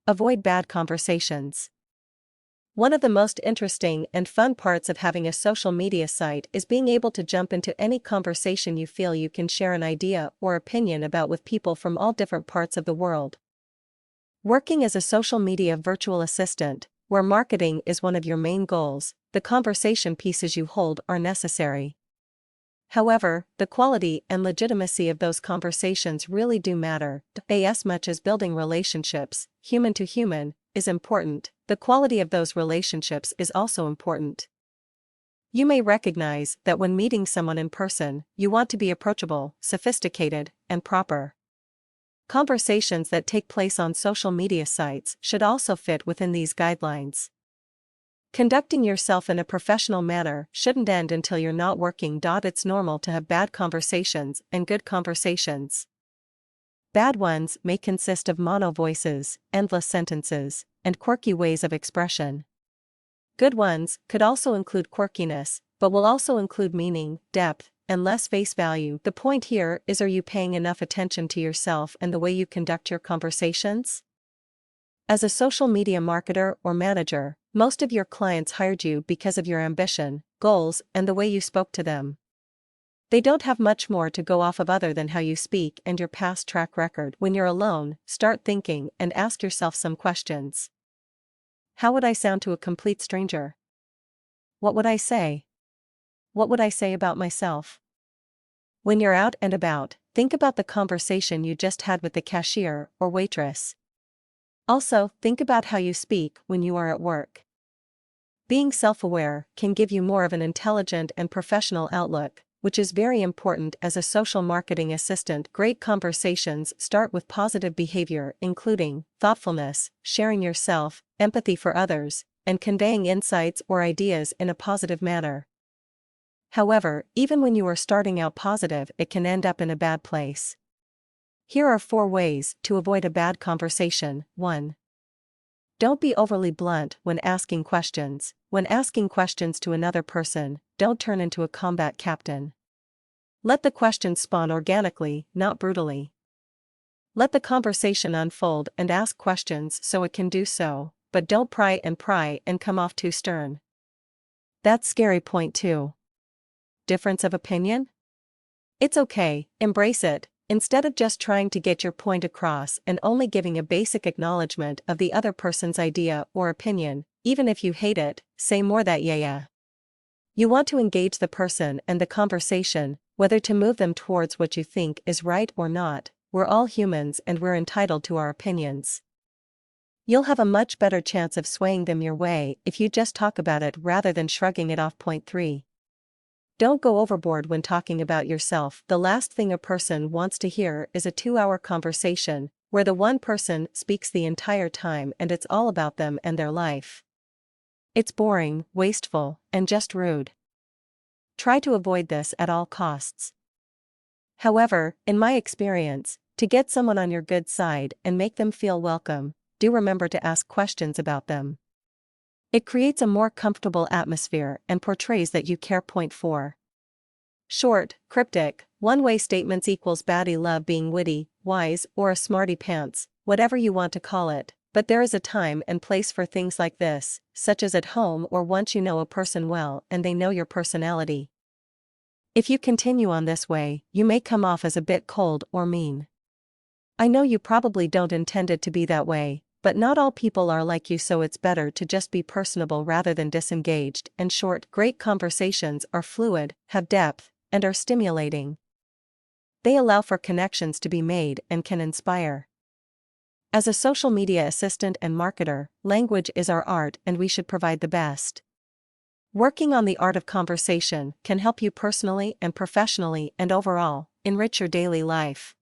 Avoid bad conversations. One of the most interesting and fun parts of having a social media site is being able to jump into any conversation you feel you can share an idea or opinion about with people from all different parts of the world. Working as a social media virtual assistant, where marketing is one of your main goals, the conversation pieces you hold are necessary. However, the quality and legitimacy of those conversations really do matter. As much as building relationships, human to human, is important, the quality of those relationships is also important. You may recognize that when meeting someone in person, you want to be approachable, sophisticated, and proper. Conversations that take place on social media sites should also fit within these guidelines. Conducting yourself in a professional manner shouldn't end until you're not working. It's normal to have bad conversations and good conversations. Bad ones may consist of mono voices, endless sentences, and quirky ways of expression. Good ones could also include quirkiness, but will also include meaning, depth, and less face value. The point here is, are you paying enough attention to yourself and the way you conduct your conversations? As a social media marketer or manager, most of your clients hired you because of your ambition, goals, and the way you spoke to them. They don't have much more to go off of other than how you speak and your past track record. When you're alone, start thinking and ask yourself some questions. How would I sound to a complete stranger? What would I say? What would I say about myself? When you're out and about, think about the conversation you just had with the cashier or waitress. Also, think about how you speak when you are at work. Being self-aware can give you more of an intelligent and professional outlook, which is very important as a social marketing assistant. Great conversations start with positive behavior, including thoughtfulness, sharing yourself, empathy for others, and conveying insights or ideas in a positive manner. However, even when you are starting out positive, it can end up in a bad place. Here are 4 ways to avoid a bad conversation. 1. Don't be overly blunt when asking questions. When asking questions to another person, don't turn into a combat captain. Let the questions spawn organically, not brutally. Let the conversation unfold and ask questions so it can do so, but don't pry and come off too stern. That's scary. Point 2. Difference of opinion? It's okay, embrace it. Instead of just trying to get your point across and only giving a basic acknowledgement of the other person's idea or opinion, even if you hate it, say more that yeah. You want to engage the person and the conversation, whether to move them towards what you think is right or not. We're all humans and we're entitled to our opinions. You'll have a much better chance of swaying them your way if you just talk about it rather than shrugging it off. Point 3. Don't go overboard when talking about yourself. The last thing a person wants to hear is a 2-hour conversation, where the one person speaks the entire time and it's all about them and their life. It's boring, wasteful, and just rude. Try to avoid this at all costs. However, in my experience, to get someone on your good side and make them feel welcome, do remember to ask questions about them. It creates a more comfortable atmosphere and portrays that you care. Point 4. Short, cryptic, one-way statements equals baddie. Love being witty, wise, or a smarty pants, whatever you want to call it, but there is a time and place for things like this, such as at home or once you know a person well and they know your personality. If you continue on this way, you may come off as a bit cold or mean. I know you probably don't intend it to be that way, but not all people are like you, so it's better to just be personable rather than disengaged. And short, great conversations are fluid, have depth, and are stimulating. They allow for connections to be made and can inspire. As a social media assistant and marketer, language is our art and we should provide the best. Working on the art of conversation can help you personally and professionally and overall enrich your daily life.